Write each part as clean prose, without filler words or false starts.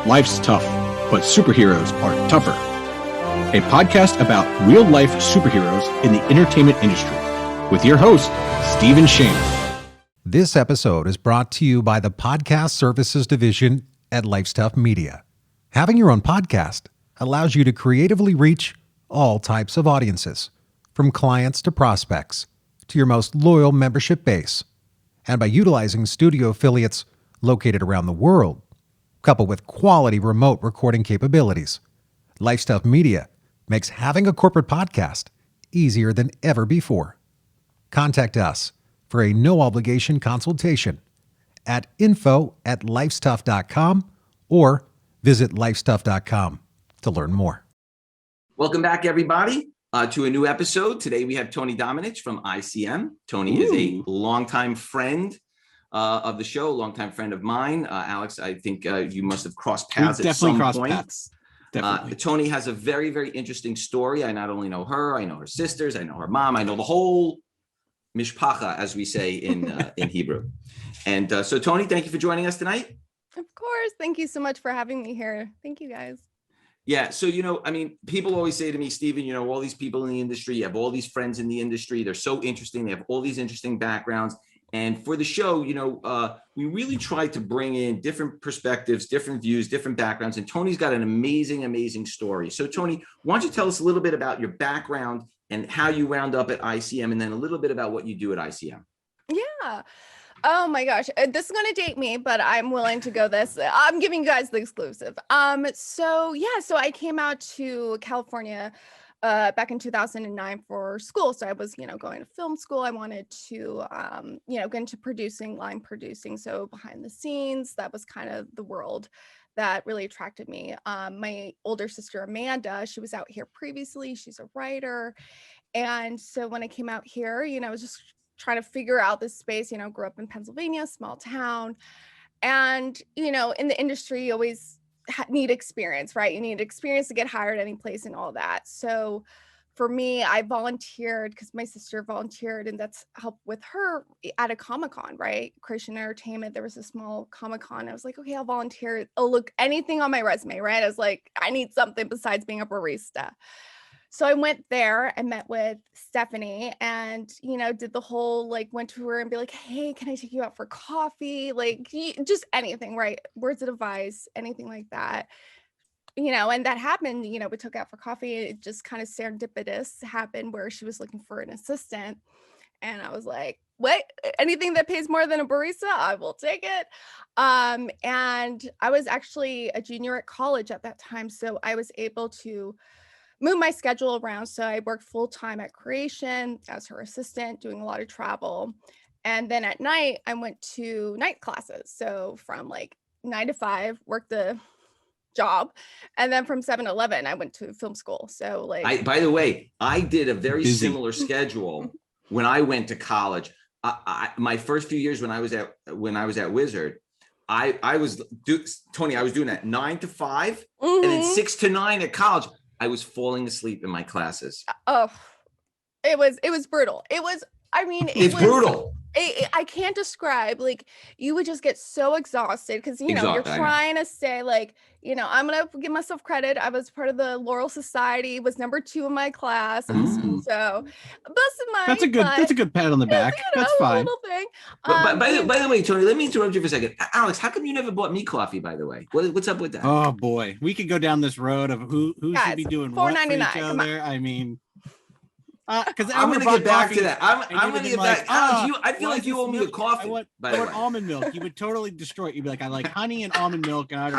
Life's Tough, but Superheroes Are Tougher. A podcast about real-life superheroes in the entertainment industry with your host, Stephen Shamus. This episode is brought to you by the Podcast Services Division at Life's Tough Media. Having your own podcast allows you to creatively reach all types of audiences, from clients to prospects, to your most loyal membership base. And by utilizing studio affiliates located around the world, coupled with quality remote recording capabilities, Life's Tough Media makes having a corporate podcast easier than ever before. Contact us for a no-obligation consultation at info@lifestuff.com or visit lifestuff.com to learn more. Welcome back, everybody, to a new episode. Today we have Toni Domenech from ICM. Toni is a longtime friend of the show, longtime friend of mine. Alex, I think you must have crossed paths at some point. Paths. Definitely. Toni has a very, very interesting story. I not only know her, I know her sisters, I know her mom, I know the whole mishpacha, as we say in Hebrew. And so, Toni, thank you for joining us tonight. Of course. Thank you so much for having me here. Thank you, guys. Yeah. So, people always say to me, Stephen, all these people in the industry, you have all these friends in the industry. They're so interesting. They have all these interesting backgrounds. And for the show, we really try to bring in different perspectives, different views, different backgrounds. And Toni's got an amazing, amazing story. So, Toni, why don't you tell us a little bit about your background and how you wound up at ICM, and then a little bit about what you do at ICM. Yeah. Oh my gosh. This is going to date me, but I'm willing to go this. I'm giving you guys the exclusive. So I came out to California back in 2009 for school. So I was, going to film school. I wanted to, get into producing, line producing. So behind the scenes, that was kind of the world that really attracted me. My older sister, Amanda, she was out here previously. She's a writer. And so when I came out here, I was just trying to figure out this space, grew up in Pennsylvania, small town. And, in the industry, you always need experience, right? You need experience to get hired any place and all that. So for me, I volunteered because my sister volunteered, and that's helped with her at a Comic-Con, right? Christian Entertainment. There was a small Comic-Con. I was like, okay, I'll volunteer. Oh, look, anything on my resume, right? I was like, I need something besides being a barista. So I went there and met with Stephanie and, did the whole, went to her and be like, hey, can I take you out for coffee? Just anything, right? Words of advice, anything like that. And that happened, we took out for coffee. It just kind of serendipitous happened where she was looking for an assistant. And I was like, what? Anything that pays more than a barista, I will take it. And I was actually a junior at college at that time. So I was able to move my schedule around. So I worked full time at Creation as her assistant, doing a lot of travel. And then at night, I went to night classes. So from 9 to 5, worked the job. And then from 7 to 11, I went to film school. So by the way, I did a very similar schedule when I went to college. My first few years when I was at Wizard, I was doing that 9 to 5 and then 6 to 9 at college. I was falling asleep in my classes. Oh, it was brutal. It's brutal. I can't describe, you would just get so exhausted because, you're trying to say I'm going to give myself credit. I was part of the Laurel Society, was number 2 in my class. And so that's a good pat on the back. That's fine. Thing. By the way, Toni, let me interrupt you for a second. Alex, how come you never bought me coffee, by the way? What's up with that? Oh boy, we could go down this road of who should be doing what for each other. Because I'm going to get back to that. I'm going to get back. Alex, I feel like you owe me a coffee. I want almond milk. You would totally destroy it. You'd be like, I like honey and almond milk. And I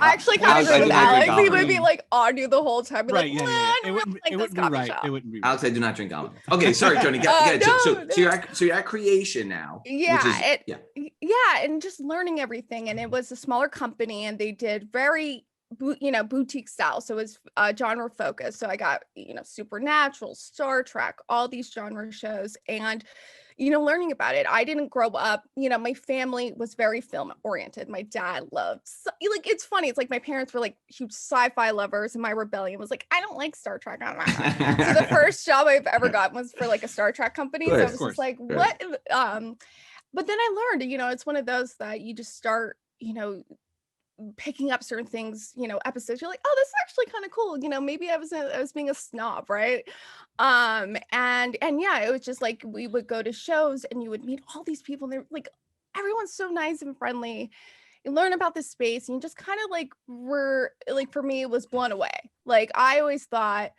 actually kind of agree with Alex. He would be on you the whole time. Right, yeah. It wouldn't be right. It wouldn't be right. Alex, I do not drink almond milk. Okay, sorry, Toni. So you're at Creation now. Yeah. And just learning everything. And it was a smaller company, and they did very boutique style. So it was genre focused. So I got, Supernatural, Star Trek, all these genre shows, and, learning about it. I didn't grow up, my family was very film oriented. My dad loved, it's funny. It's my parents were huge sci-fi lovers, and my rebellion was I don't like Star Trek. So the first job I've ever got was for a Star Trek company. So I was just what? But then I learned, it's one of those that you just start, picking up certain things, episodes, you're like, oh, this is actually kind of cool. Maybe I was being a snob, right? And yeah, it was just like we would go to shows and you would meet all these people. And they're like, everyone's so nice and friendly. You learn about the space and you just kind of like were like, for me, it was blown away. Like I always thought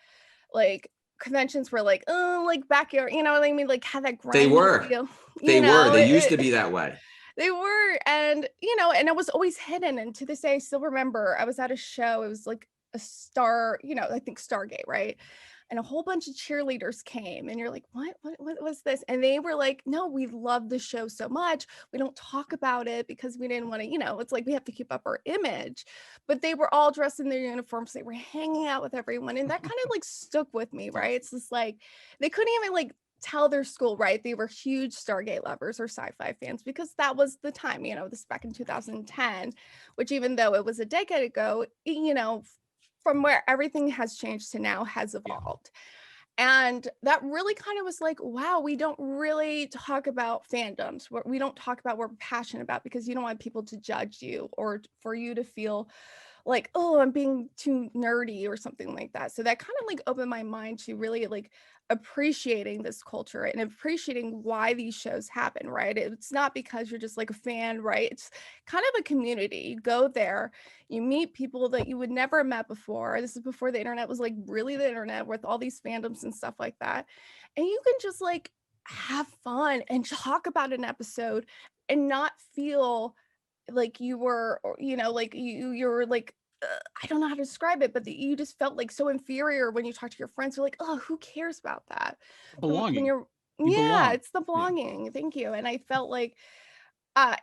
like conventions were like, oh, like backyard, you know what I mean? Like had that They grimy were. feel. They used to be that way. They were, and and it was always hidden. And to this day, I still remember I was at a show. It was like a star, I think Stargate, right? And a whole bunch of cheerleaders came, and you're like, what was this? And they were like, no, we love the show so much. We don't talk about it because we didn't want to, it's like we have to keep up our image. But they were all dressed in their uniforms. They were hanging out with everyone, and that kind of like stuck with me, right? It's just like they couldn't even like tell their school, right? They were huge Stargate lovers or sci-fi fans because that was the time, this is back in 2010, which even though it was a decade ago, from where everything has changed to now has evolved. And that really kind of was like, wow, we don't really talk about fandoms. We don't talk about what we're passionate about because you don't want people to judge you or for you to feel like, oh, I'm being too nerdy or something like that. So that kind of like opened my mind to really like appreciating this culture and appreciating why these shows happen, right? It's not because you're just like a fan, right? It's kind of a community. You go there, you meet people that you would never have met before. This is before the internet was like really the internet with all these fandoms and stuff like that. And you can just like have fun and talk about an episode and not feel like you were, like you're like, I don't know how to describe it, but you just felt like so inferior when you talk to your friends. You're like, oh, who cares about that? Belonging. You belong. It's the belonging. Yeah. Thank you. And I felt like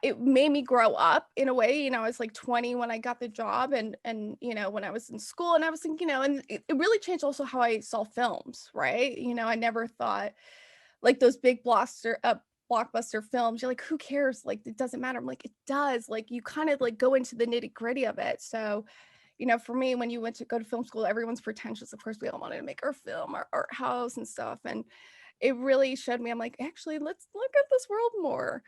it made me grow up in a way. I was like 20 when I got the job, and when I was in school, and I was thinking, and it really changed also how I saw films, right? I never thought like those big blockbuster films, you're like, who cares? Like, it doesn't matter. I'm like, it does. Like, you kind of like go into the nitty gritty of it. So, for me, when you went to go to film school, everyone's pretentious. Of course, we all wanted to make our film, our art house and stuff. And it really showed me, I'm like, actually, let's look at this world more.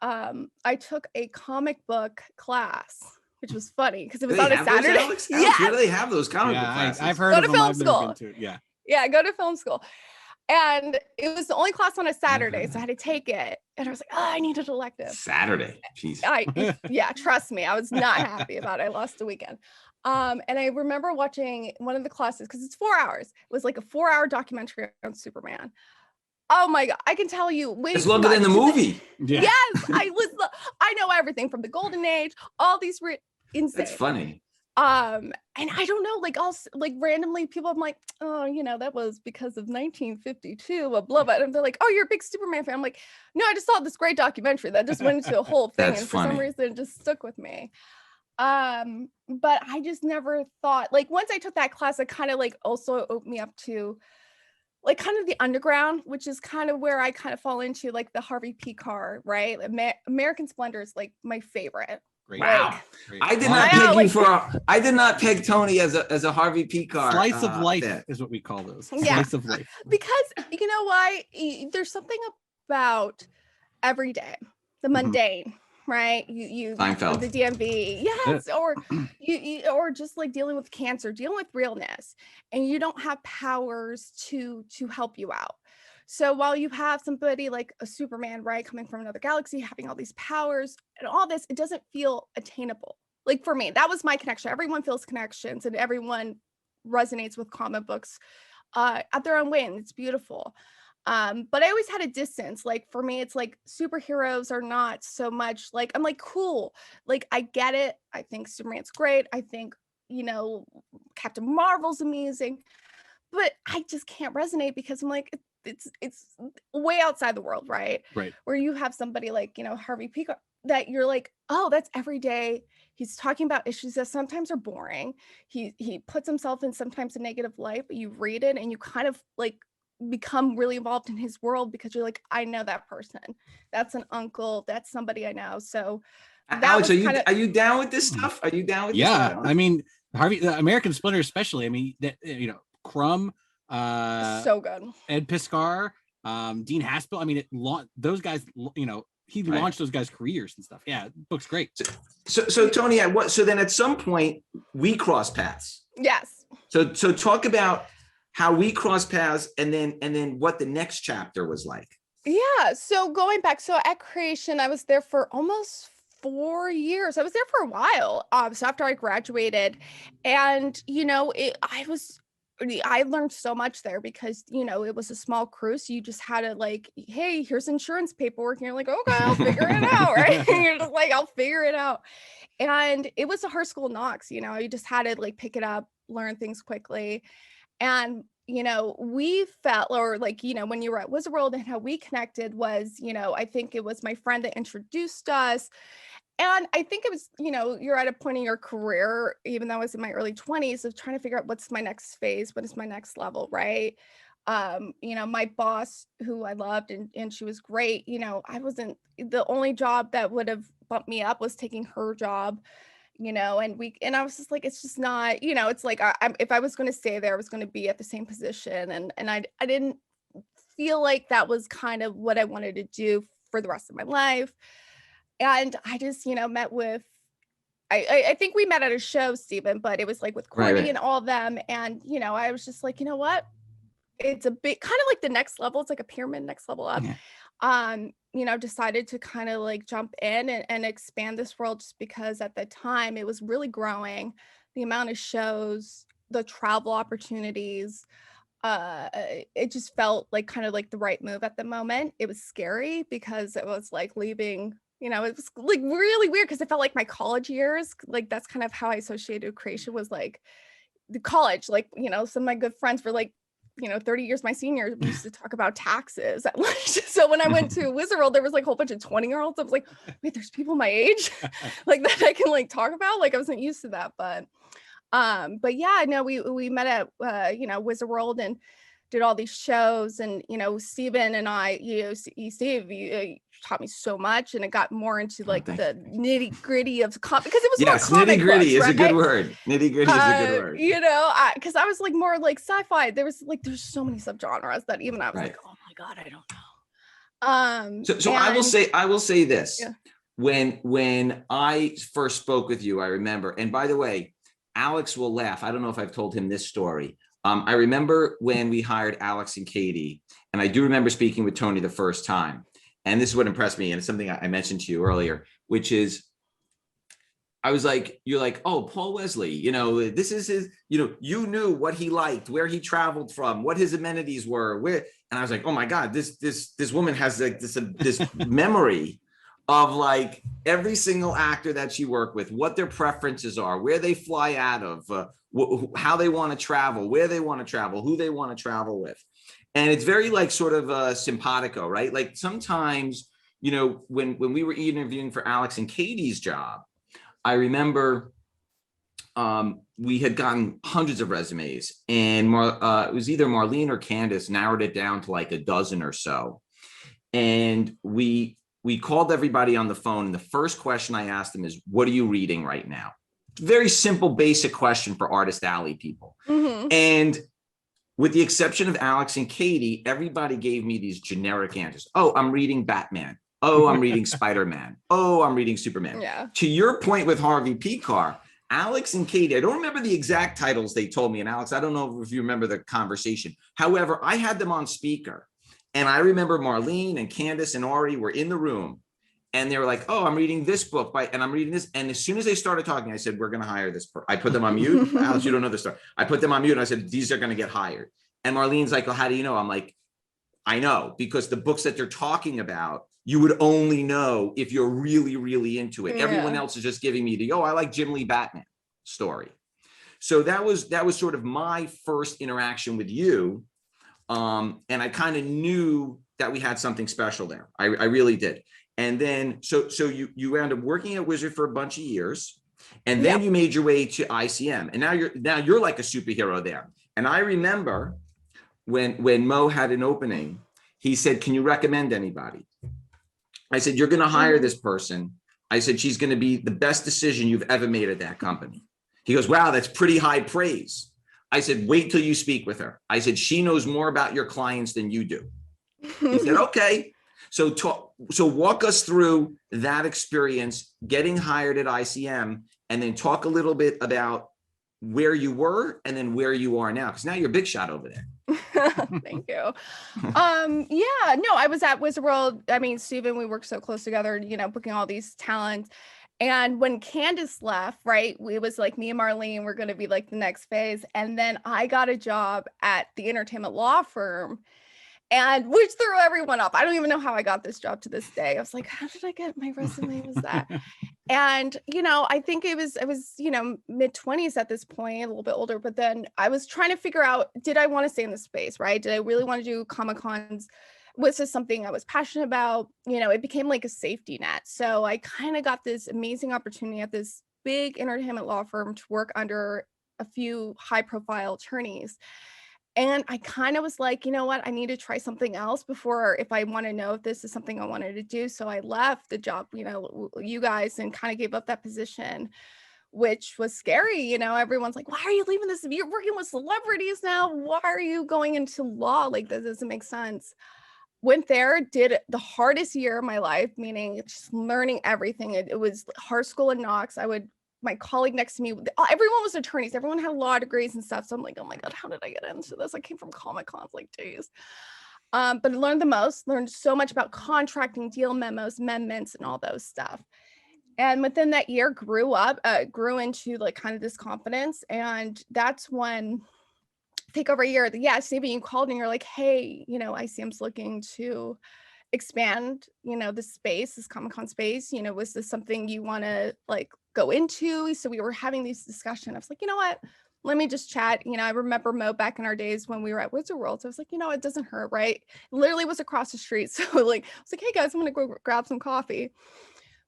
I took a comic book class, which was funny because it was on a Saturday. Yeah, where do they have those comic book classes? I've heard of them. I've never been to it. Yeah, go to film school. And it was the only class on a Saturday, so I had to take it. And I was like, oh, I need an elective. Saturday, jeez. Yeah, trust me, I was not happy about it. I lost the weekend. And I remember watching one of the classes, because it's 4 hours. It was like a 4-hour documentary on Superman. Oh my God, I can tell you way it's longer than the movie. Yes, I know everything from the Golden Age, all these insane. It's funny. And I don't know, like like randomly people, I'm like, oh, that was because of 1952, blah, blah. And they're like, oh, you're a big Superman fan. I'm like, no, I just saw this great documentary that just went into a whole thing. That's and funny. For some reason, it just stuck with me. But I just never thought, like, once I took that class, it kind of like also opened me up to like kind of the underground, which is kind of where I kind of fall into like the Harvey P. Carr, right? American Splendor is like my favorite. Great. Wow. Great. I did not peg Toni as a Harvey P. Carr. Slice of life is what we call those. Yeah. Slice of life. Because you know why? There's something about every day, the mundane, right? You Seinfeld. The DMV, yes, or or just like dealing with cancer, dealing with realness, and you don't have powers to help you out. So while you have somebody like a Superman, right, coming from another galaxy, having all these powers and all this, it doesn't feel attainable. Like for me, that was my connection. Everyone feels connections and everyone resonates with comic books at their own way, and it's beautiful. But I always had a distance. Like for me, it's like superheroes are not so much like, I'm like, cool. Like I get it. I think Superman's great. I think, Captain Marvel's amazing, but I just can't resonate because I'm like, it's way outside the world, right? Right. Where you have somebody like, Harvey P. that you're like, oh, that's every day. He's talking about issues that sometimes are boring. He puts himself in sometimes a negative light, but you read it and you kind of like become really involved in his world because you're like, I know that person. That's an uncle. That's somebody I know. So Alex, are you down with this stuff? Are you down with this stuff? I mean, Harvey, the American Splinter especially. I mean, Crumb, so good. Ed Piscar, Dean Haspel. I mean, those guys, launched those guys' careers and stuff. Yeah, the book's great. So Toni, so then at some point we cross paths. Yes. So talk about how we crossed paths and then what the next chapter was like. Yeah. So going back, so at Creation, I was there for almost 4 years. I was there for a while. So after I graduated, and I learned so much there because it was a small crew, so you just had to like, hey, here's insurance paperwork, and you're like, okay, I'll figure it out, right? And you're just like, I'll figure it out. And it was a hard school knocks, you just had to like pick it up, learn things quickly. And we felt, or like, when you were at Wizard World, and how we connected was, I think it was my friend that introduced us. And I think it was, you're at a point in your career, even though I was in my early 20s, of trying to figure out what's my next phase, what is my next level, right? My boss, who I loved, and she was great, I wasn't, the only job that would have bumped me up was taking her job, and I was just like, it's just not, it's like, if I was going to stay there, I was going to be at the same position. And I didn't feel like that was kind of what I wanted to do for the rest of my life. And I just, met with, I think we met at a show, Stephen, but it was like with Courtney Right. and all of them. And, I was just like, you know what? It's a bit kind of like the next level. It's like a pyramid, next level up. Decided to kind of like jump in and expand this world, just because at the time it was really growing, the amount of shows, the travel opportunities. It just felt like kind of like the right move at the moment. It was scary because it was like leaving, it was like really weird because it felt like my college years, like that's kind of how I associated Creation, was like the college, like, some of my good friends were like, 30 years my senior, we used to talk about taxes at lunch. So when I went to Wizard World, there was like a whole bunch of 20-year-olds. I was like, wait, there's people my age like that I can like talk about. Like I wasn't used to that, but yeah, no, we met at Wizard World and did all these shows, and Steven and I, Steve, you taught me so much, and it got more into like the nitty gritty of because it was yes, more nitty gritty is right? a good word. Nitty gritty is a good word. Because I was like more like sci-fi. There's so many subgenres that even I was like, oh my god, I don't know. So I will say this. Yeah. When I first spoke with you, I remember, and by the way, Alex will laugh. I don't know if I've told him this story. I remember when we hired Alex and Katie, and I do remember speaking with Toni the first time. And this is what impressed me. And it's something I mentioned to you earlier, which is, I was like, you're like, oh, Paul Wesley, this is his, you knew what he liked, where he traveled from, what his amenities were, where, and I was like, oh my God, this woman has like this memory of like every single actor that she worked with, what their preferences are, where they fly out of, how they want to travel, where they want to travel, who they want to travel with. And it's very like sort of simpatico, right? Like sometimes, when we were interviewing for Alex and Katie's job, I remember we had gotten hundreds of resumes, and it was either Marlene or Candace narrowed it down to like a dozen or so. And we called everybody on the phone, and the first question I asked them is, what are you reading right now? Very simple, basic question for Artist Alley people. Mm-hmm. And with the exception of Alex and Katie, everybody gave me these generic answers. Oh, I'm reading Batman. Oh, I'm reading Spider-Man. Oh, I'm reading Superman. Yeah. To your point with Harvey Picar, Alex and Katie, I don't remember the exact titles they told me. And Alex, I don't know if you remember the conversation. However, I had them on speaker. And I remember Marlene and Candace and Ari were in the room. And they were like, oh, I'm reading this book and I'm reading this. And as soon as they started talking, I said, we're going to hire this person. I put them on mute. Alex, you don't know the story. I put them on mute and I said, these are going to get hired. And Marlene's like, well, how do you know? I'm like, I know, because the books that they're talking about, you would only know if you're really, really into it. Yeah. Everyone else is just giving me I like Jim Lee Batman story. So that was sort of my first interaction with you. And I kind of knew that we had something special there. I really did. And then, so you wound up working at Wizard for a bunch of years, and then you made your way to ICM, and now you're like a superhero there. And I remember when Mo had an opening, he said, "Can you recommend anybody?" I said, "You're going to hire this person." I said, "She's going to be the best decision you've ever made at that company." He goes, "Wow, that's pretty high praise." I said, "Wait till you speak with her." I said, "She knows more about your clients than you do." He said, "Okay." So walk us through that experience, getting hired at ICM, and then talk a little bit about where you were and then where you are now, because now you're a big shot over there. Thank you. Yeah, no, I was at Wizard World. I mean, Steven, we worked so close together, booking all these talents. And when Candace left, right, it was like me and Marlene were going to be like the next phase. And then I got a job at the entertainment law firm, and which threw everyone off. I don't even know how I got this job to this day. I was like, how did I get my resume? Was that? And, I think I was, mid-20s at this point, a little bit older, but then I was trying to figure out, did I want to stay in the space, right? Did I really want to do Comic-Cons? Was this something I was passionate about? It became like a safety net. So I kind of got this amazing opportunity at this big entertainment law firm to work under a few high-profile attorneys. And I kind of was like, you know what, I need to try something else before, if I want to know if this is something I wanted to do. So I left the job, you guys, and kind of gave up that position, which was scary. Everyone's like, why are you leaving this? You're working with celebrities now. Why are you going into law? Like, that doesn't make sense. Went there, did the hardest year of my life, meaning just learning everything. It was hard school in Knox. My colleague next to me, everyone was attorneys. Everyone had law degrees and stuff. So I'm like, oh my God, how did I get into this? I came from Comic-Cons, like, geez. But I learned the most, learned so much about contracting, deal memos, amendments, and all those stuff. And within that year grew into like kind of this confidence. And that's when, I think over a year, Stephen, you called and you're like, hey, ICM's looking to expand, the space, this Comic-Con space, was this something you want to like go into? So we were having these discussions. I was like, you know what, let me just chat. I remember Mo back in our days when we were at Wizard World. So I was like, it doesn't hurt, right? It literally was across the street. So like, I was like, hey guys, I'm gonna go grab some coffee.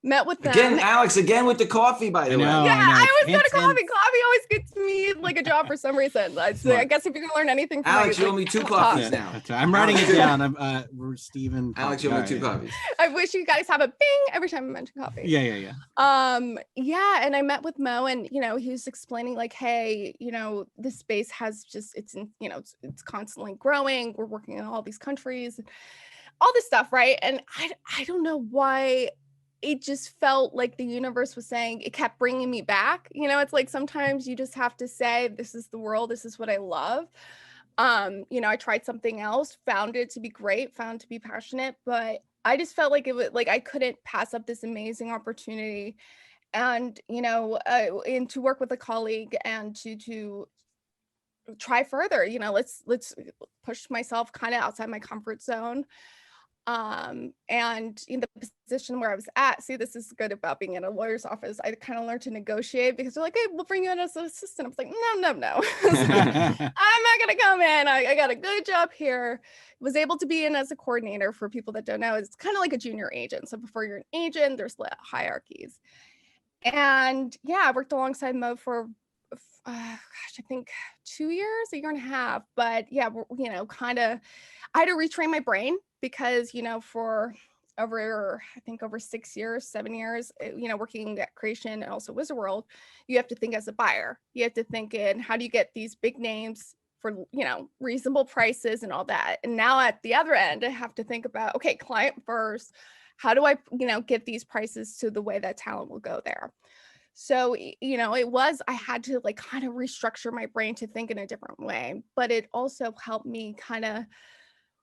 Met with them. Again, Alex, with the coffee, by the way. I always got a coffee. Coffee always gets me like a job for some reason. I guess if you can learn anything from Alex, you owe me 2 coffees now. I'm writing it down. I'm Steven. Alex, you owe me 2 coffees. I wish you guys have a bing every time I mention coffee. Yeah. And I met with Mo, and he was explaining like, hey, this space has just it's constantly growing. We're working in all these countries, all this stuff, right? And I don't know why. It just felt like the universe was saying, it kept bringing me back. It's like sometimes you just have to say, this is the world, this is what I love. I tried something else, found it to be great, found to be passionate, but I just felt like it was like I couldn't pass up this amazing opportunity, and and to work with a colleague and to try further. Let's push myself kind of outside my comfort zone. And in the position where I was at, see, this is good about being in a lawyer's office. I kind of learned to negotiate, because they're like, hey, we'll bring you in as an assistant. I was like, no. I'm not going to come in. I got a good job here. Was able to be in as a coordinator. For people that don't know, it's kind of like a junior agent. So before you're an agent, there's hierarchies. And I worked alongside Mo for, I think 2 years, a year and a half. But kind of, I had to retrain my brain, because, for over 6 years, 7 years, working at Creation and also Wizard World, you have to think as a buyer. You have to think in, how do you get these big names for, reasonable prices and all that. And now at the other end, I have to think about, okay, client first, how do I, get these prices to the way that talent will go there? So, I had to like kind of restructure my brain to think in a different way, but it also helped me kind of,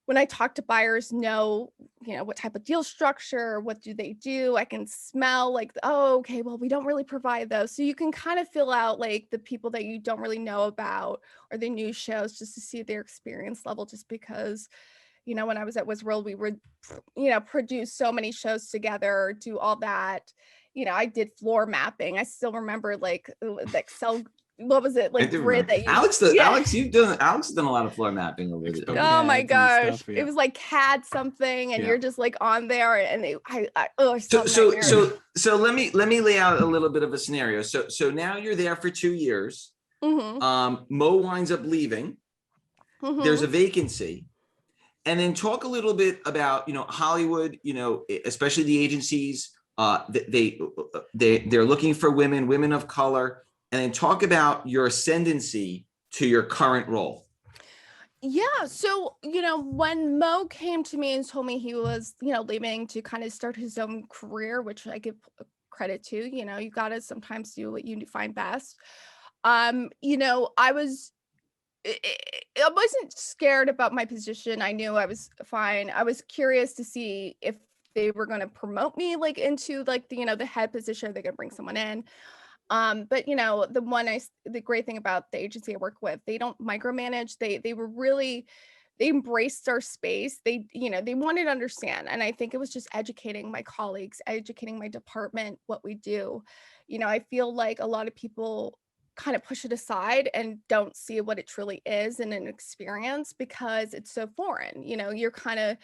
when I talk to buyers, know, what type of deal structure, what do they do? I can smell like, oh, okay, well, we don't really provide those. So you can kind of fill out like the people that you don't really know about, or the new shows, just to see their experience level, just because, when I was at Wizard World, we would, produce so many shows together, do all that. I did floor mapping. I still remember like the Excel, what was it, like grid that you Alex has done a lot of floor mapping over there. Oh my gosh, it was like CAD something, and you're just like on there, and so let me lay out a little bit of a scenario. So now you're there for 2 years. Mm-hmm. Mo winds up leaving. Mm-hmm. There's a vacancy. And then talk a little bit about, Hollywood, especially the agencies, they're looking for women of color, and then talk about your ascendancy to your current role. Yeah. So, when Mo came to me and told me he was, leaving to kind of start his own career, which I give credit to, you got to sometimes do what you find best. I was, I wasn't scared about my position. I knew I was fine. I was curious to see if they were going to promote me like into like the head position. They're going to bring someone in. But the great thing about the agency I work with, they don't micromanage. They were really, they embraced our space. They wanted to understand. And I think it was just educating my colleagues, educating my department, what we do. I feel like a lot of people kind of push it aside and don't see what it truly is in an experience because it's so foreign. You're kind of,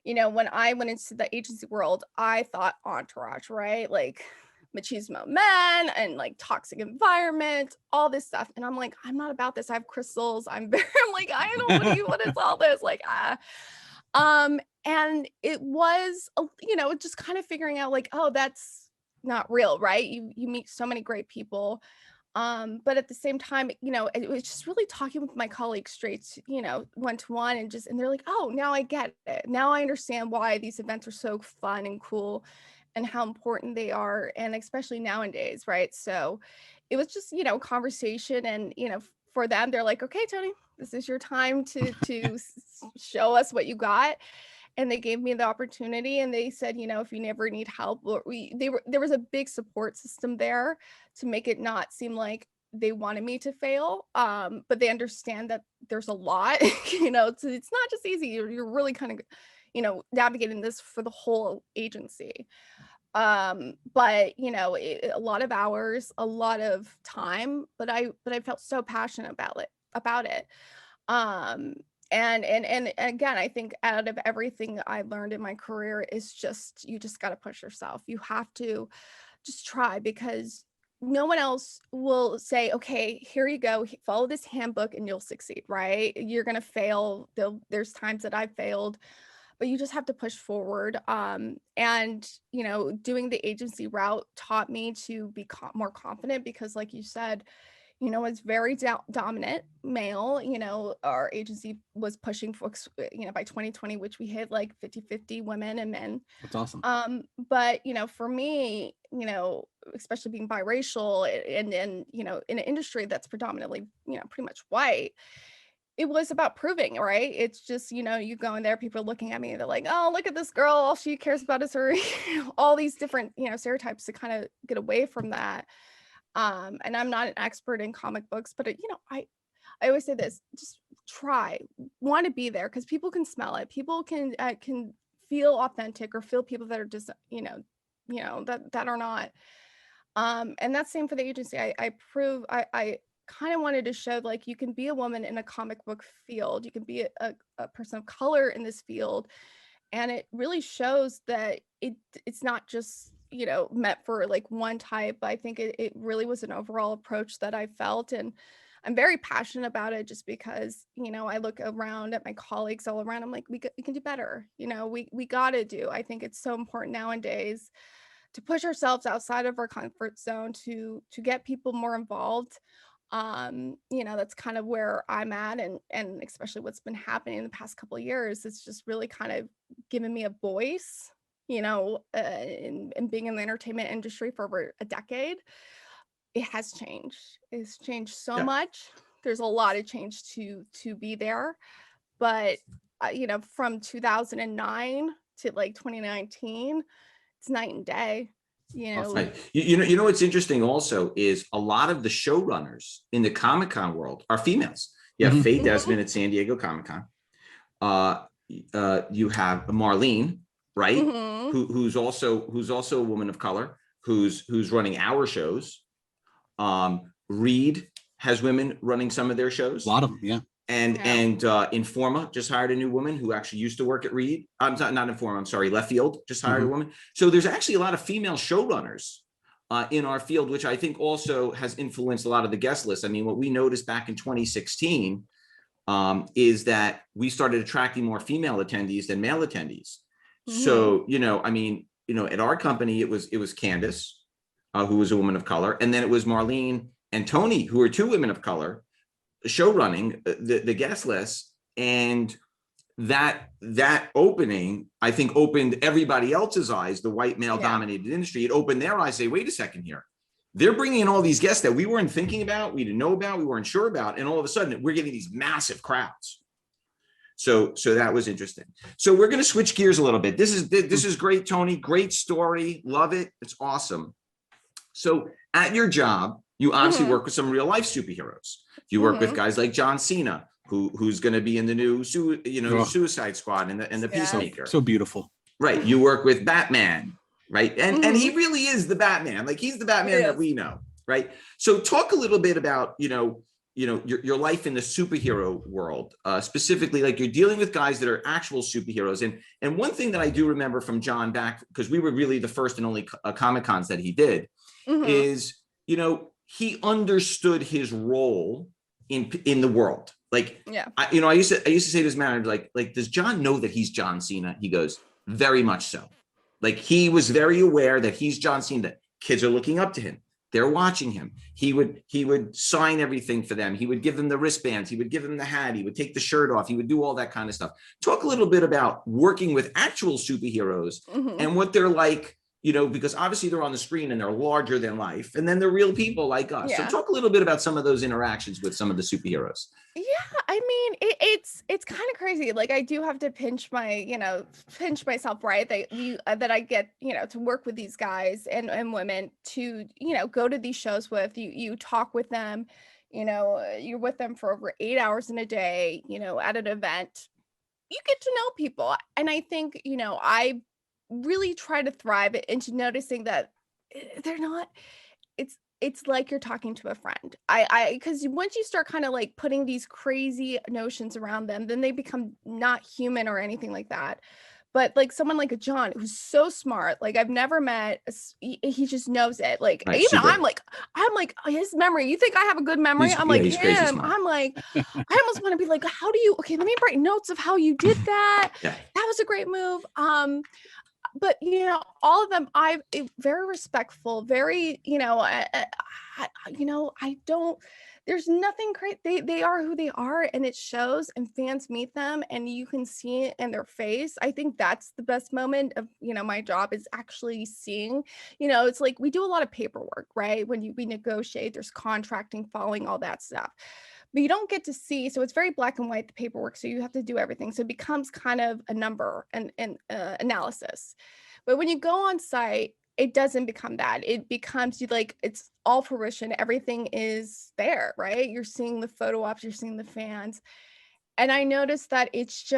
when I went into the agency world, I thought entourage, right? Like machismo men and like toxic environment, all this stuff. And I'm like, I'm not about this. I have crystals. I'm very, I'm like, I don't, what is all this? Like, and it was, just kind of figuring out like, oh, that's not real, right? You meet so many great people. But at the same time, it was just really talking with my colleagues straight, one-to-one and they're like, oh, now I get it. Now I understand why these events are so fun and cool and how important they are. And especially nowadays, right? So it was just, conversation and, for them, they're like, okay, Toni, this is your time to show us what you got. And they gave me the opportunity and they said, if you never need help, or there was a big support system there to make it not seem like they wanted me to fail. But they understand that there's a lot, so it's not just easy. You're really kind of, navigating this for the whole agency. But a lot of hours, a lot of time, but I felt so passionate about it. And again, I think out of everything I learned in my career is you just got to push yourself. You have to just try because no one else will say, okay, here you go, follow this handbook and you'll succeed, right? You're going to fail. There's times that I've failed, but you just have to push forward. And, doing the agency route taught me to be more confident because like you said, it's very dominant male. Our agency was pushing for, by 2020, which we hit like 50-50 women and men. That's awesome. But, for me, especially being biracial and in an industry that's predominantly, pretty much white, it was about proving, right? It's just, you go in there, people are looking at me, they're like, oh, look at this girl. All she cares about is her, all these different, stereotypes to kind of get away from that. And I'm not an expert in comic books, but I always say this, just want to be there because people can smell it. People can feel authentic or feel people that are just, that are not. And that's same for the agency. I kind of wanted to show like you can be a woman in a comic book field. You can be a person of color in this field. And it really shows that it's not just, meant for like one type. I think it really was an overall approach that I felt. And I'm very passionate about it just because, I look around at my colleagues all around. I'm like, we can do better. We got to do. I think it's so important nowadays to push ourselves outside of our comfort zone to get people more involved. That's kind of where I'm at and especially what's been happening in the past couple of years. It's just really kind of given me a voice, and being in the entertainment industry for over a decade. It has changed. It's changed so much. There's a lot of change to be there. But, from 2009 to like 2019, it's night and day. Right. What's interesting also is a lot of the showrunners in the Comic-Con world are females. You have Faye Desmond at San Diego Comic-Con. You have Marlene, right? Who's also a woman of color, who's running our shows. Reed has women running some of their shows. A lot of them, yeah. And Informa just hired a new woman who actually used to work at Reed. I'm not Informa, I'm sorry, Left Field just hired a woman. So there's actually a lot of female showrunners in our field, which I think also has influenced a lot of the guest lists. I mean, what we noticed back in 2016 is that we started attracting more female attendees than male attendees. So, at our company, it was Candace, who was a woman of color. And then it was Marlene and Toni, who are two women of color, show running the guest list. And that opening, I think, opened everybody else's eyes, the white male dominated industry. It opened their eyes, say, wait a second here. They're bringing in all these guests that we weren't thinking about, we didn't know about, we weren't sure about. And all of a sudden we're getting these massive crowds. So that was interesting. So we're going to switch gears a little bit. This is great, Toni. Great story. Love it. It's awesome. So at your job, you obviously work with some real life superheroes. You work with guys like John Cena, who's going to be in the new Suicide Squad and the Peacemaker. So beautiful. Right. You work with Batman, right? And he really is the Batman. Like, he's the Batman that we know, right? So talk a little bit about, your life in the superhero world, specifically, like, you're dealing with guys that are actual superheroes. And one thing that I do remember from John back, because we were really the first and only Comic-Cons that he did, is, he understood his role in the world. Like, I used to say to his manager, like, does John know that he's John Cena? He goes, very much so. Like, he was very aware that he's John Cena, that kids are looking up to him. They're watching him. He would sign everything for them. He would give them the wristbands. He would give them the hat. He would take the shirt off. He would do all that kind of stuff. Talk a little bit about working with actual superheroes and what they're like, because obviously they're on the screen and they're larger than life. And then they're real people like us. So talk a little bit about some of those interactions with some of the superheroes. Yeah, I mean, it's kind of crazy. Like, I do have to pinch myself, right? That I get, to work with these guys and women to, go to these shows with you talk with them, you're with them for over 8 hours in a day, at an event. You get to know people. And I think, I really try to thrive into noticing that they're not, it's like you're talking to a friend. Because once you start kind of like putting these crazy notions around them, then they become not human or anything like that. But like someone like a John, who's so smart, like I've never met, he just knows it. Like, right, even super. I'm like his memory. You think I have a good memory? I'm like him. I'm like, I almost want to be like, okay, let me write notes of how you did that. That was a great move. But all of them, I'm very respectful, very, I don't, there's nothing great. They are who they are, and it shows, and fans meet them and you can see it in their face. I think that's the best moment of, my job, is actually seeing, it's like we do a lot of paperwork, right? When we negotiate, there's contracting, following all that stuff. But you don't get to see, so it's very black and white, the paperwork. So you have to do everything. So it becomes kind of a number and analysis. But when you go on site, it doesn't become that. It becomes it's all fruition. Everything is there, right? You're seeing the photo ops, you're seeing the fans. And I noticed that it's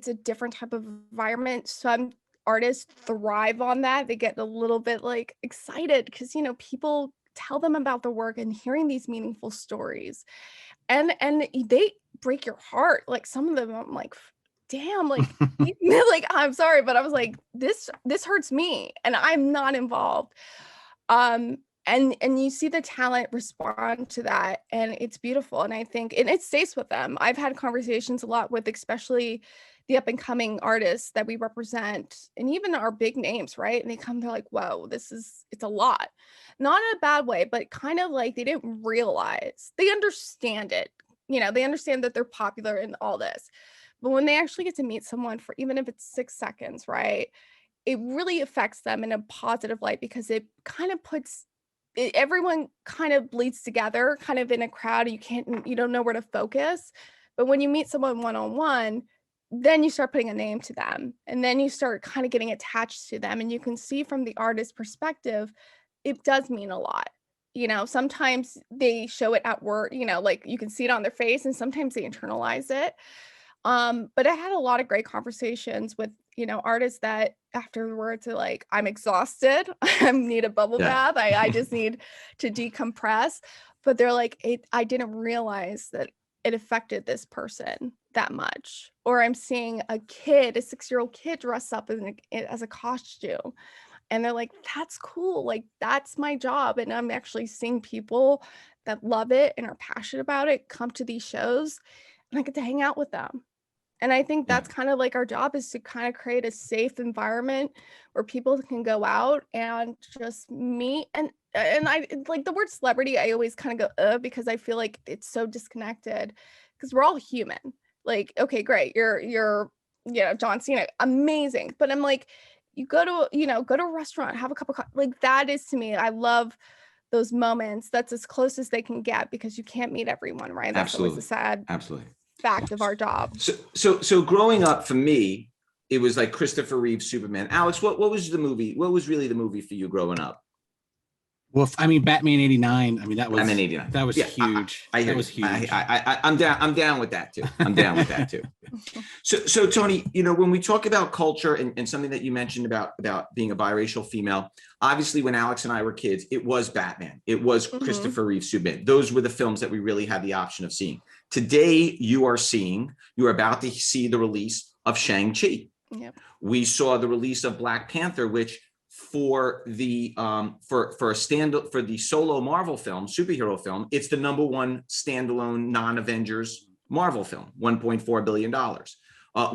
a different type of environment. Some artists thrive on that. They get a little bit like excited because, people tell them about the work and hearing these meaningful stories. And they break your heart. Like, some of them, I'm like, damn, like, like, I'm sorry, but I was like, this hurts me and I'm not involved. And you see the talent respond to that, and it's beautiful. And I think, and it stays with them. I've had conversations a lot with, especially the up and coming artists that we represent, and even our big names, right? And they come, they're like, whoa, it's a lot. Not in a bad way, but kind of like they didn't realize. They understand it. They understand that they're popular and all this. But when they actually get to meet someone for, even if it's 6 seconds, right? It really affects them in a positive light, because it kind of puts everyone kind of bleeds together, kind of in a crowd. You don't know where to focus. But when you meet someone one-on-one, then you start putting a name to them, and then you start kind of getting attached to them. And you can see from the artist's perspective, it does mean a lot. Sometimes they show it at work, like you can see it on their face, and sometimes they internalize it. But I had a lot of great conversations with, artists that afterwards are like, I'm exhausted. I need a bubble bath. I just need to decompress. But they're like, I didn't realize that it affected this person that much. Or I'm seeing a 6-year-old kid dress up as a costume. And they're like, that's cool. Like, that's my job. And I'm actually seeing people that love it and are passionate about it come to these shows, and I get to hang out with them. And I think that's kind of like our job, is to kind of create a safe environment where people can go out and just meet. And I like the word celebrity, I always kind of go, because I feel like it's so disconnected, because we're all human. Like, okay, great. You're, John Cena, amazing. But I'm like, you go to a restaurant, have a cup of coffee. Like, that is, to me, I love those moments. That's as close as they can get, because you can't meet everyone, right? That's always the sad fact of our job. So growing up for me, it was like Christopher Reeve Superman. Alex, what was the movie? What was really the movie for you growing up? Well, I mean, Batman '89. I mean, that was Batman '89. That was huge. That was huge. I'm down with that too. I'm down with that too. So Toni, when we talk about culture and something that you mentioned about being a biracial female, obviously when Alex and I were kids, it was Batman. It was Christopher Reeve Superman. Those were the films that we really had the option of seeing. Today, you are about to see the release of Shang-Chi. Yep. We saw the release of Black Panther, which for the solo Marvel film, superhero film, it's the #1 standalone non-Avengers Marvel film, $1.4 billion.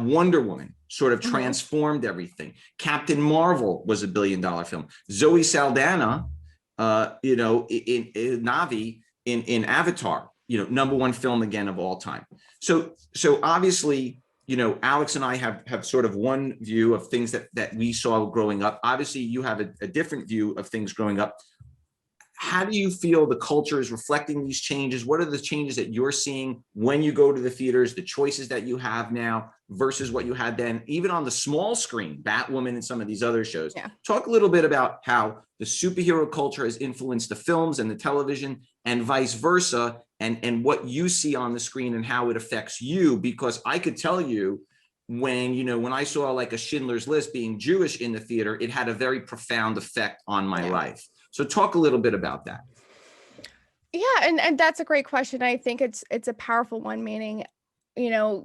Wonder Woman sort of transformed everything. Captain Marvel was $1 billion film. Zoe Saldana, in Na'vi in Avatar, #1 film again of all time. So obviously, Alex and I have sort of one view of things that we saw growing up. Obviously, you have a different view of things growing up. How do you feel the culture is reflecting these changes? What are the changes that you're seeing when you go to the theaters, the choices that you have now versus what you had then, even on the small screen, Batwoman and some of these other shows? Yeah. Talk a little bit about how the superhero culture has influenced the films and the television and vice versa, and what you see on the screen and how it affects you. Because I could tell you, when I saw like a Schindler's List being Jewish in the theater, it had a very profound effect on my life. So talk a little bit about that. Yeah, and that's a great question. I think it's a powerful one, meaning,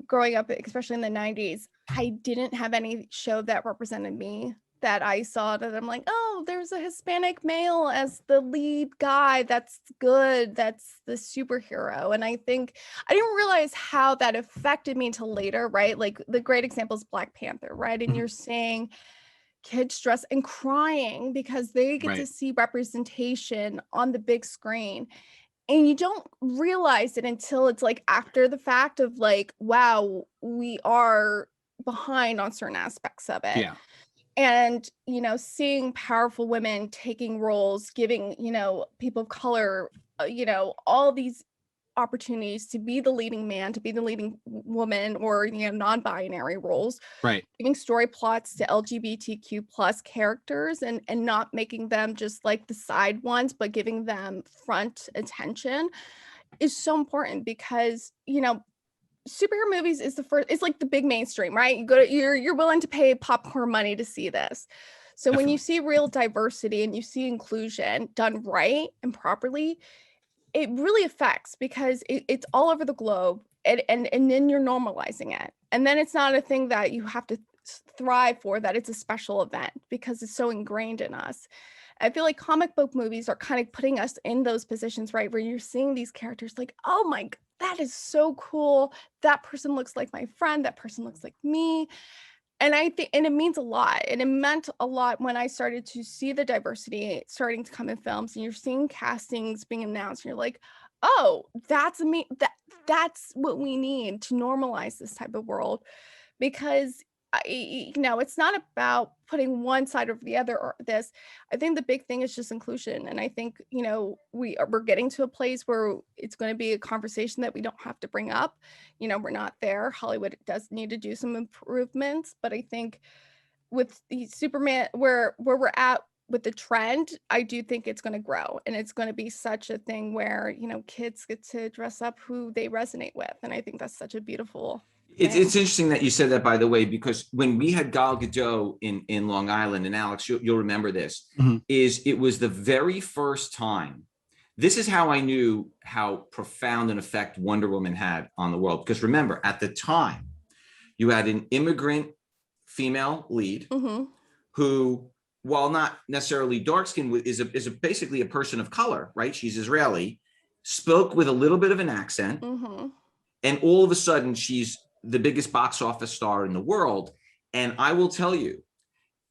growing up, especially in the 90s, I didn't have any show that represented me, that I saw that I'm like, oh, there's a Hispanic male as the lead guy. That's good. That's the superhero. And I think I didn't realize how that affected me until later, right? Like, the great example is Black Panther, right? And you're saying kids dress and crying because they get to see representation on the big screen. And you don't realize it until it's like after the fact of like, wow, we are behind on certain aspects of it. Yeah. And, seeing powerful women taking roles, giving, people of color, all these opportunities to be the leading man, to be the leading woman, or, non-binary roles, Right. giving story plots to LGBTQ plus characters and not making them just like the side ones, but giving them front attention is so important, because, superhero movies is it's like the big mainstream, right? You're willing to pay popcorn money to see this. So When you see real diversity and you see inclusion done right and properly, it really affects, because it's all over the globe, and then you're normalizing it. And then it's not a thing that you have to thrive for, that it's a special event, because it's so ingrained in us. I feel like comic book movies are kind of putting us in those positions, right? Where you're seeing these characters like, oh my God, that is so cool. That person looks like my friend. That person looks like me. And I think, and it means a lot. And it meant a lot when I started to see the diversity starting to come in films, and you're seeing castings being announced, and you're like, oh, that's that's what we need to normalize this type of world. Because it's not about putting one side over the other or this. I think the big thing is just inclusion. And I think, we're getting to a place where it's going to be a conversation that we don't have to bring up. We're not there. Hollywood does need to do some improvements, but I think with the Superman, where we're at with the trend, I do think it's going to grow, and it's going to be such a thing where, kids get to dress up who they resonate with. And I think that's such a beautiful It's interesting that you said that, by the way, because when we had Gal Gadot in Long Island, and Alex, you'll remember this, it was the very first time. This is how I knew how profound an effect Wonder Woman had on the world. Because remember, at the time, you had an immigrant female lead who, while not necessarily dark-skinned, is basically a person of color, right? She's Israeli, spoke with a little bit of an accent, and all of a sudden she's the biggest box office star in the world. And I will tell you,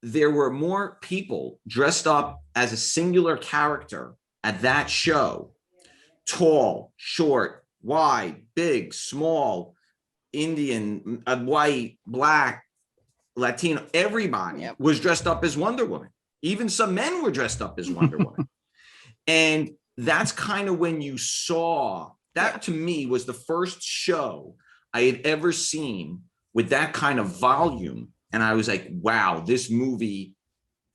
there were more people dressed up as a singular character at that show, tall, short, wide, big, small, Indian, white, black, Latino, everybody was dressed up as Wonder Woman. Even some men were dressed up as Wonder Woman. And that's kind of when you saw that, to me, was the first show I had ever seen with that kind of volume. And I was like, wow, this movie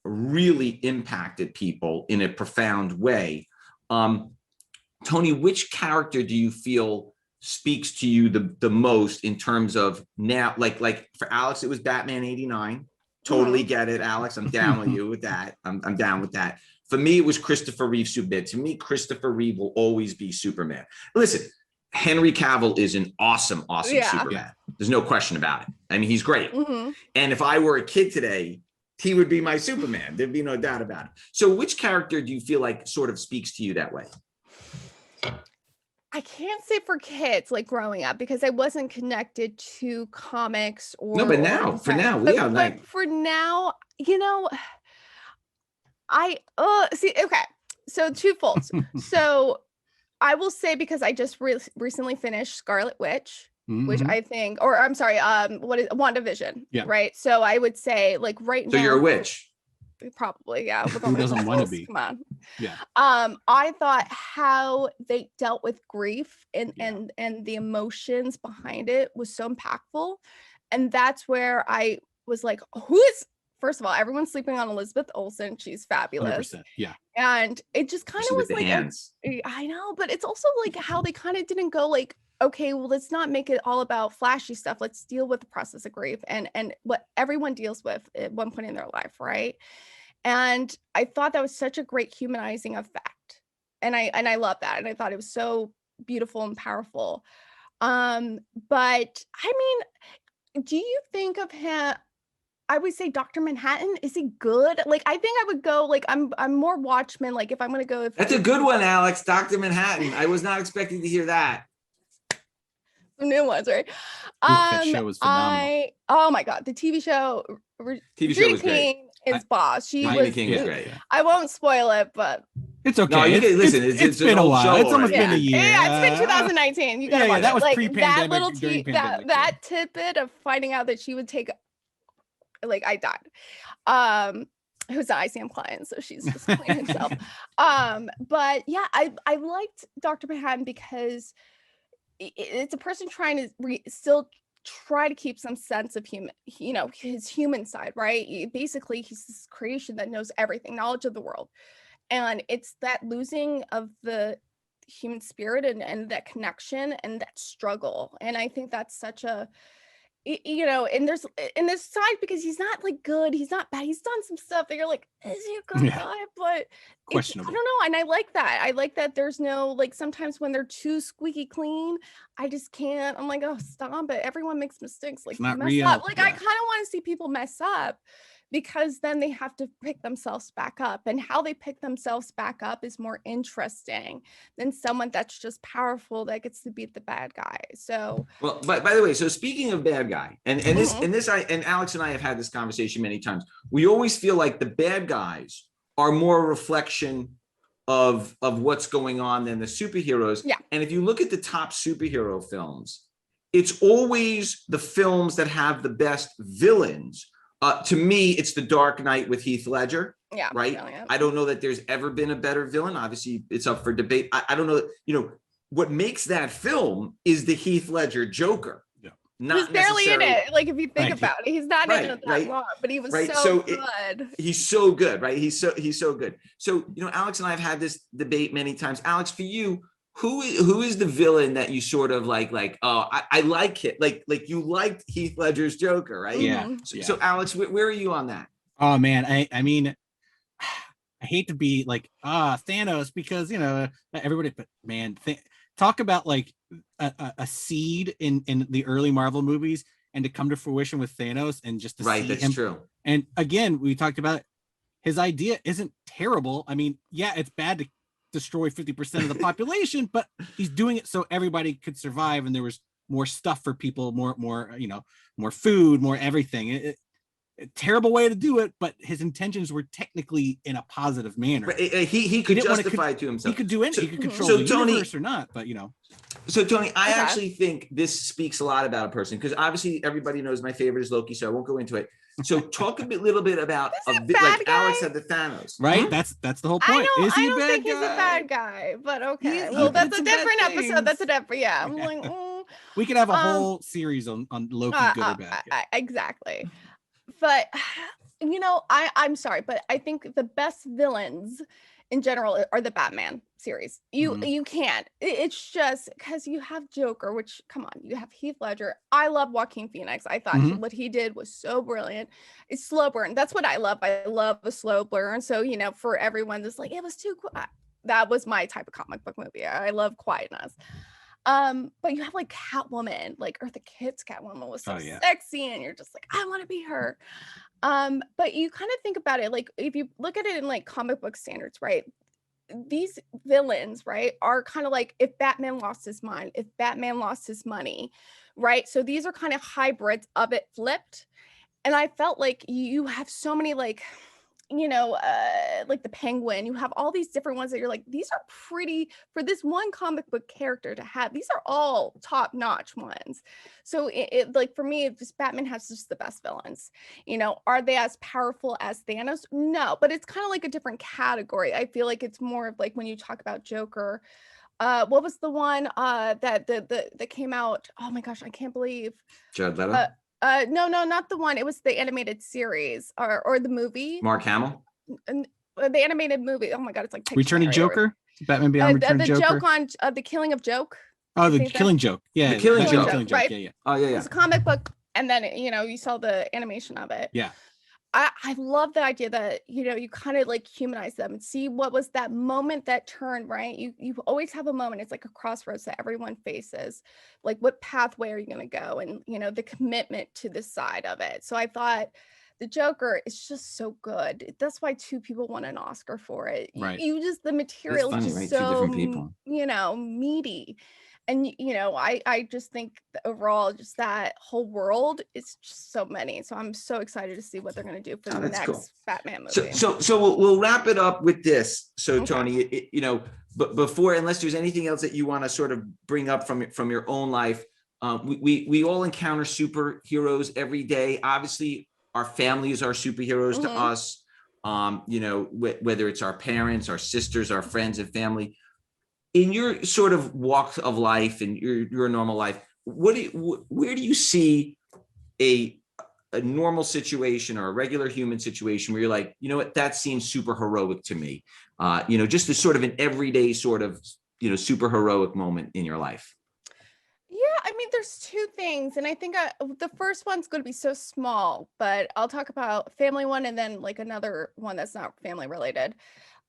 really impacted people in a profound way. Toni, which character do you feel speaks to you the most in terms of now, like for Alex, it was Batman 89. Totally get it, Alex. I'm down with you with that. I'm down with that. For me, it was Christopher Reeve Superman. To me, Christopher Reeve will always be Superman. Listen, Henry Cavill is an awesome Superman. There's no question about it. I mean, he's great. And if I were a kid today, he would be my Superman. There'd be no doubt about it. So which character do you feel like sort of speaks to you that way? I can't say for kids, like growing up, because I wasn't connected to comics or. No, but now, for now, for now, you know, I see. Okay, so twofold. So I will say, because I just recently finished Scarlet Witch, which I think, or I'm sorry, what is WandaVision? Yeah. Right. So I would say, like, right now. So you're a witch. Probably, yeah. Who doesn't want to be? Come on. Yeah. I thought how they dealt with grief and the emotions behind it was so impactful. And that's where I was like, first of all, everyone's sleeping on Elizabeth Olsen. She's fabulous. 100%. Yeah. And it just kind of was like, I know, but it's also like how they kind of didn't go like, okay, well, let's not make it all about flashy stuff. Let's deal with the process of grief and what everyone deals with at one point in their life, right? And I thought that was such a great humanizing effect. And I love that. And I thought it was so beautiful and powerful. But I mean, do you think of him? I would say Dr. Manhattan. Is he good? Like, I think I would go like I'm more Watchmen. Like, if I'm gonna go, that's a good one, Alex. Dr. Manhattan. I was not expecting to hear that. Some new ones, right? That show was phenomenal. Oh my god, the TV show. TV show was great. Is boss. King is great. Yeah. I won't spoil it, but it's okay. No, you can listen. It's been a while. It's almost been a year. Yeah, it's been 2019. You gotta watch that it. was Like pre-pandemic. That little that tidbit of finding out that she would take, like, I died. It was an ICM client, so she's just playing herself. But yeah, I liked Dr. Manhattan because it's a person trying to still try to keep some sense of human, you know, his human side, right? Basically, he's this creation that knows everything, knowledge of the world. And it's that losing of the human spirit and that connection and that struggle. And I think that's such a, you know, and there's in this side, because he's not like good, he's not bad, he's done some stuff that you're like, is he a good guy? But questionable. I don't know. And I like that there's no, like, sometimes when they're too squeaky clean, I just can't. I'm like, oh, stop it. Everyone makes mistakes. Like, not mess real. up. Like, I kind of want to see people mess up, because then they have to pick themselves back up, and how they pick themselves back up is more interesting than someone that's just powerful that gets to beat the bad guy. So, well, but by the way, so speaking of bad guy, and Alex and I have had this conversation many times. We always feel like the bad guys are more a reflection of what's going on than the superheroes. Yeah. And if you look at the top superhero films, it's always the films that have the best villains. To me, it's The Dark Knight with Heath Ledger. Yeah. Right. Yeah. I don't know that there's ever been a better villain. Obviously, it's up for debate. I don't know. You know, what makes that film is the Heath Ledger Joker. Yeah. He's barely in it. Like, if you think about it, he's not in it that long, but he was so good. He's so good, right? He's so good. So, you know, Alex and I have had this debate many times. Alex, for you, who is the villain that you sort of like, oh, I like it. Like you liked Heath Ledger's Joker, right? Yeah. So Alex, where are you on that? Oh man. I mean, I hate to be like, Thanos, because, you know, everybody, but man, talk about like a seed in the early Marvel movies, and to come to fruition with Thanos, and just to see that's him. True. And again, we talked about his idea isn't terrible. I mean, yeah, it's bad to destroy 50% of the population, but he's doing it so everybody could survive, and there was more stuff for people, more you know, more food, more everything. A terrible way to do it, but his intentions were technically in a positive manner. He could justify it to himself. He could do anything. He could control the universe or not, but you know. So Toni, I Okay. actually think this speaks a lot about a person, because obviously everybody knows my favorite is Loki, so I won't go into it. So talk little bit about Is he a bit bad like Alex guy? had the Thanos, Right? Hmm? That's the whole point. Is he I a don't bad think he's a guy? bad guy, but okay. He Well, that's did a some bad different episode. That's a things. different. Yeah, I'm Yeah. like, We could have a um, whole series on Loki, good or bad guy. exactly. But I'm sorry, but I think the best villains in general are the Batman series. Mhm. You can't. It's just because you have Joker, which come on, you have Heath Ledger. I love Joaquin Phoenix. I thought Mhm. what he did was so brilliant. It's slow burn. That's what I love. I love a slow burn. So for everyone that's like it was too quiet. That was my type of comic book movie. I love quietness. But you have like Catwoman, like Eartha Kitt's Catwoman was so Oh, yeah. sexy, and you're just like, I want to be her. But you kind of think about it, like if you look at it in like comic book standards, right? These villains, right, are kind of like if Batman lost his mind, if Batman lost his money, right? So these are kind of hybrids of it flipped. And I felt like you have so many like the Penguin, you have all these different ones that you're like, these are pretty for this one comic book character to have. These are all top notch ones. So like for me, just Batman has just the best villains. Are they as powerful as Thanos? No, but it's kind of like a different category. I feel like it's more of like when you talk about Joker. What was the one that came out? Oh my gosh, I can't believe. Jared Leto, No, not the one. It was the animated series or the movie. Mark Hamill. And the animated movie. Oh my god, it's like Returning Pictionary. Joker? Batman Beyond Returning The Joker? joke on the Killing of Joke. Oh, the Think that- Killing Joke. Yeah. The Killing Batman Joke. Killing Joke. Right. Yeah. Oh yeah, It's a comic book, and then you saw the animation of it. Yeah. I love the idea that you kind of like humanize them and see what was that moment that turned, right? You always have a moment. It's like a crossroads that everyone faces. Like what pathway are you going to go, and the commitment to this side of it. So I thought the Joker is just so good. That's why two people won an Oscar for it. Right. You just the material funny, is just right? Two so different people. meaty. And I just think that overall, just that whole world is just so many. So I'm so excited to see what they're going to do for the that's next cool. Batman movie. So we'll wrap it up with this. So Okay. Toni, but before, unless there's anything else that you want to sort of bring up from your own life, we all encounter superheroes every day. Obviously, our families are superheroes to us. Whether it's our parents, our sisters, our friends, and family. In your sort of walk of life and your normal life, where do you see a normal situation or a regular human situation where you're like, you know what, that seems super heroic to me? Just as sort of an everyday sort of, super heroic moment in your life. Yeah, I mean, there's two things, and I think the first one's going to be so small, but I'll talk about family one and then like another one that's not family related.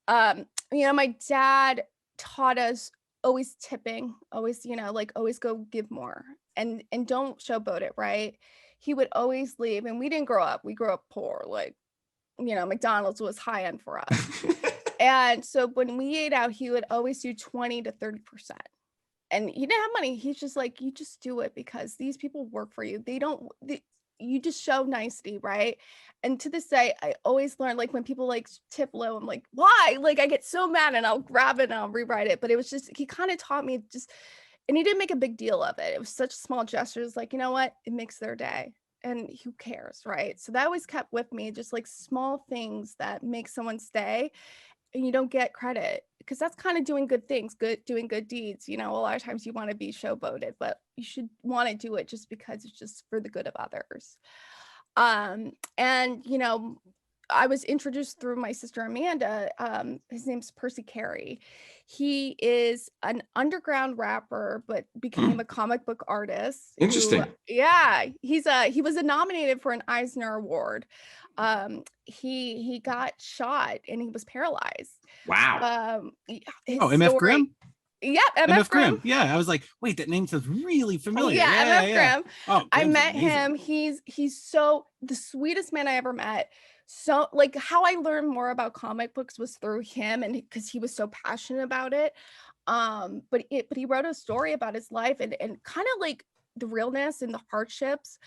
My dad taught us always tipping, always, like always go give more and don't showboat it, right? He would always leave, and we didn't grow up. We grew up poor, like, McDonald's was high end for us. And so when we ate out, he would always do 20 to 30%. And he didn't have money. He's just like, you just do it because these people work for you. You just show nicety, right? And to this day, I always learn, like when people like tip low, I'm like, why? Like I get so mad, and I'll grab it and I'll rewrite it. But it was just, he kind of taught me just, and he didn't make a big deal of it. It was such small gestures, like, you know what? It makes their day. And who cares, right? So that always kept with me, just like small things that make someone stay, and you don't get credit, because that's kind of doing good things, doing good deeds. A lot of times you want to be showboated, but you should want to do it just because it's just for the good of others. And I was introduced through my sister Amanda. His name's Percy Carey. He is an underground rapper, but became a comic book artist. Interesting. He was nominated for an Eisner Award. He got shot and he was paralyzed. Wow. MF Grimm? Yeah, MF Grimm. Yeah, I was like, wait, that name sounds really familiar. Yeah, MF Grimm. Oh, I met amazing. him. He's so the sweetest man I ever met. So like how I learned more about comic books was through him, and because he was so passionate about it. But he wrote a story about his life and kind of like the realness and the hardships.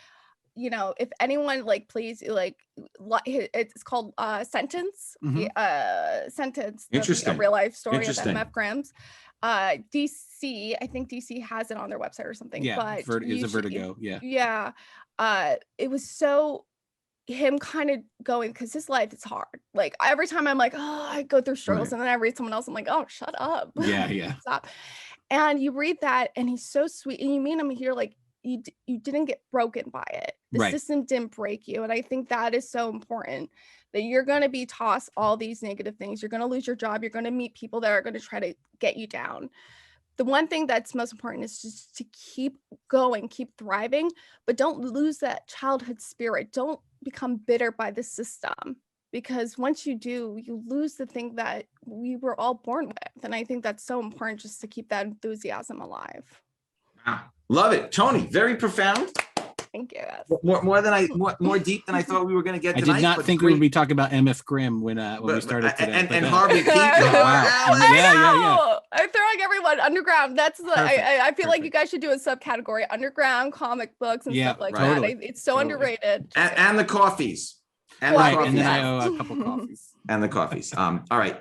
If anyone please it's called Sentence. Mhm. Sentence. Interesting. A real life story of Interesting. MF Grimm's. DC, I think DC has it on their website or something. Yeah, but it's a Vertigo. Yeah. Yeah. It was so him kind of going, because his life is hard. Like every time I'm like, oh, I go through struggles, Right. and then I read someone else, I'm like, oh, shut up. Yeah. Stop. And you read that, and he's so sweet, and you meet him here, like you didn't get broken by it. The Right. system didn't break you, and I think that is so important. That you're going to be tossed all these negative things. You're going to lose your job. You're going to meet people that are going to try to get you down. The one thing that's most important is just to keep going, keep thriving, but don't lose that childhood spirit. Don't become bitter by the system, because once you do, you lose the thing that we were all born with. And I think that's so important, just to keep that enthusiasm alive. Wow. Love it. Toni, very profound. Thank you. More deep than I thought we were going to get I tonight. did not but think we great- would be talking about MF Grimm when we started today. And but, Harvey Pete. Wow. Yeah. I'm throwing everyone underground. That's the I feel like you guys should do a subcategory: underground comic books and stuff like that. totally. It's so underrated. And the coffees. And Right, the coffees. And then I owe a couple coffees. And the coffees. All right.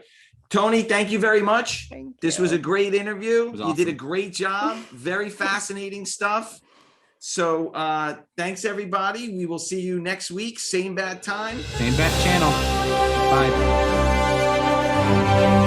Toni, thank you very much. Thank This you. was a great interview. was You did a awesome. great job. Very fascinating stuff. So thanks, everybody. We will see you next week. Same bad time. Same bat channel. Bye.